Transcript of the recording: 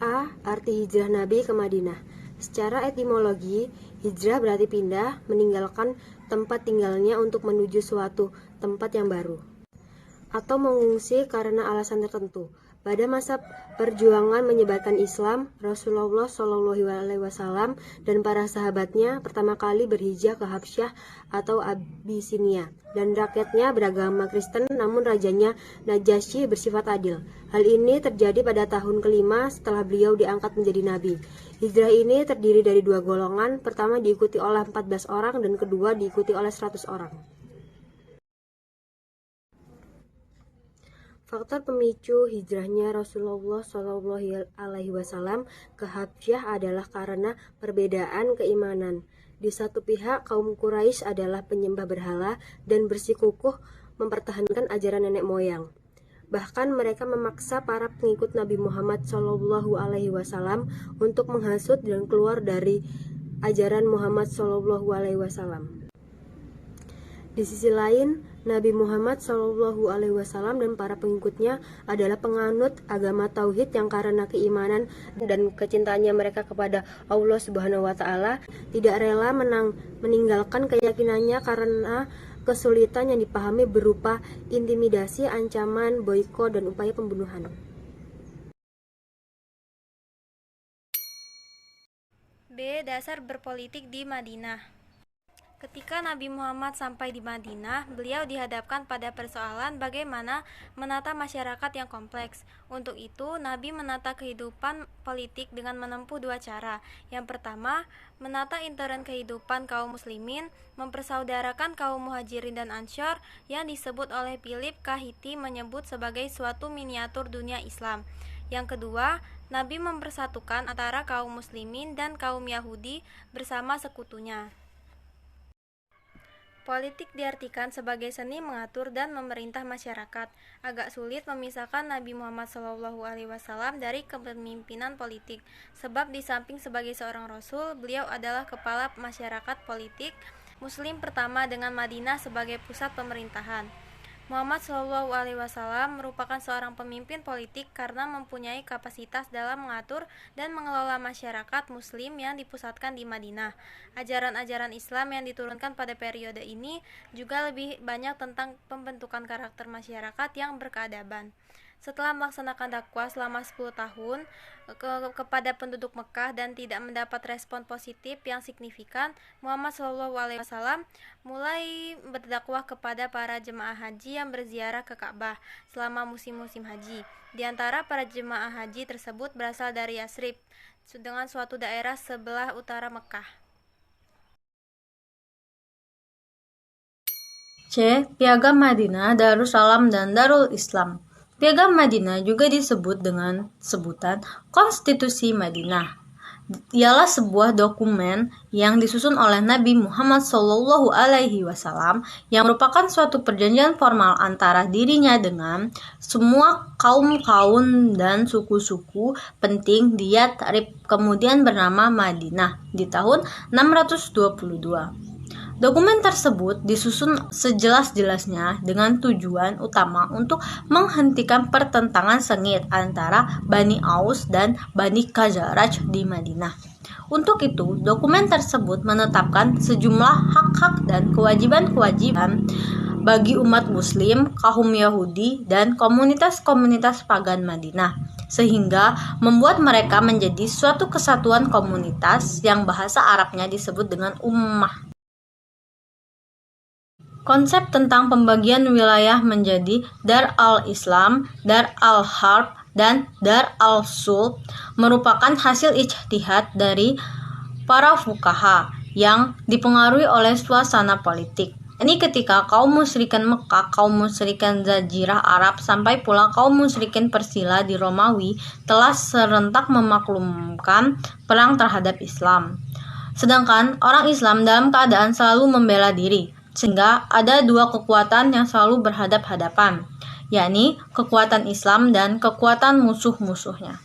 A. Arti hijrah Nabi ke Madinah. Secara etimologi, hijrah berarti pindah, meninggalkan tempat tinggalnya untuk menuju suatu tempat yang baru, atau mengungsi karena alasan tertentu. Pada masa perjuangan menyebarkan Islam, Rasulullah SAW dan para sahabatnya pertama kali berhijrah ke Habsyah atau Abisinia, dan rakyatnya beragama Kristen, namun rajanya Najasyi bersifat adil. Hal ini terjadi pada tahun kelima setelah beliau diangkat menjadi nabi. Hijrah ini terdiri dari dua golongan, pertama diikuti oleh 14 orang dan kedua diikuti oleh 100 orang. Faktor pemicu hijrahnya Rasulullah SAW ke Habsyah adalah karena perbedaan keimanan. Di satu pihak, kaum Quraisy adalah penyembah berhala dan bersikukuh mempertahankan ajaran nenek moyang. Bahkan mereka memaksa para pengikut Nabi Muhammad SAW untuk menghasut dan keluar dari ajaran Muhammad SAW. Di sisi lain, Nabi Muhammad SAW dan para pengikutnya adalah penganut agama tauhid yang karena keimanan dan kecintaannya mereka kepada Allah Subhanahu wa Ta'ala tidak rela meninggalkan keyakinannya karena kesulitan yang dipahami berupa intimidasi, ancaman, boikot, dan upaya pembunuhan. B. Dasar berpolitik di Madinah. Ketika Nabi Muhammad sampai di Madinah, beliau dihadapkan pada persoalan bagaimana menata masyarakat yang kompleks. Untuk itu, Nabi menata kehidupan politik dengan menempuh dua cara. Yang pertama, menata intern kehidupan kaum muslimin, mempersaudarakan kaum muhajirin dan ansor yang disebut oleh Philip Kahiti menyebut sebagai suatu miniatur dunia Islam. Yang kedua, Nabi mempersatukan antara kaum muslimin dan kaum Yahudi bersama sekutunya. Politik diartikan sebagai seni mengatur dan memerintah masyarakat. Agak sulit memisahkan Nabi Muhammad SAW dari kepemimpinan politik, sebab di samping sebagai seorang rasul, beliau adalah kepala masyarakat politik Muslim pertama dengan Madinah sebagai pusat pemerintahan. Muhammad SAW merupakan seorang pemimpin politik karena mempunyai kapasitas dalam mengatur dan mengelola masyarakat Muslim yang dipusatkan di Madinah. Ajaran-ajaran Islam yang diturunkan pada periode ini juga lebih banyak tentang pembentukan karakter masyarakat yang berkeadaban. Setelah melaksanakan dakwah selama 10 tahun kepada penduduk Mekah dan tidak mendapat respon positif yang signifikan, Muhammad SAW mulai berdakwah kepada para jemaah haji yang berziarah ke Ka'bah selama musim-musim haji. Di antara para jemaah haji tersebut berasal dari Yasrib, dengan suatu daerah sebelah utara Mekah. C. Piagam Madinah, Darussalam, dan Darul Islam. Piagam Madinah juga disebut dengan sebutan Konstitusi Madinah. Ialah sebuah dokumen yang disusun oleh Nabi Muhammad SAW yang merupakan suatu perjanjian formal antara dirinya dengan semua kaum dan suku-suku penting di Yathrib, kemudian bernama Madinah di tahun 622. Dokumen tersebut disusun sejelas-jelasnya dengan tujuan utama untuk menghentikan pertentangan sengit antara Bani Aus dan Bani Khazraj di Madinah. Untuk itu, dokumen tersebut menetapkan sejumlah hak-hak dan kewajiban-kewajiban bagi umat Muslim, kaum Yahudi, dan komunitas-komunitas pagan Madinah, sehingga membuat mereka menjadi suatu kesatuan komunitas yang bahasa Arabnya disebut dengan ummah. Konsep tentang pembagian wilayah menjadi Dar al-Islam, Dar al-Harb, dan Dar al-Sulh merupakan hasil ijtihad dari para fuqaha yang dipengaruhi oleh suasana politik. Ini ketika kaum musyrikin Mekah, kaum musyrikin Jazirah Arab, sampai pula kaum musyrikin Persila di Romawi telah serentak memaklumkan perang terhadap Islam. Sedangkan orang Islam dalam keadaan selalu membela diri, sehingga ada dua kekuatan yang selalu berhadap-hadapan, yakni kekuatan Islam dan kekuatan musuh-musuhnya.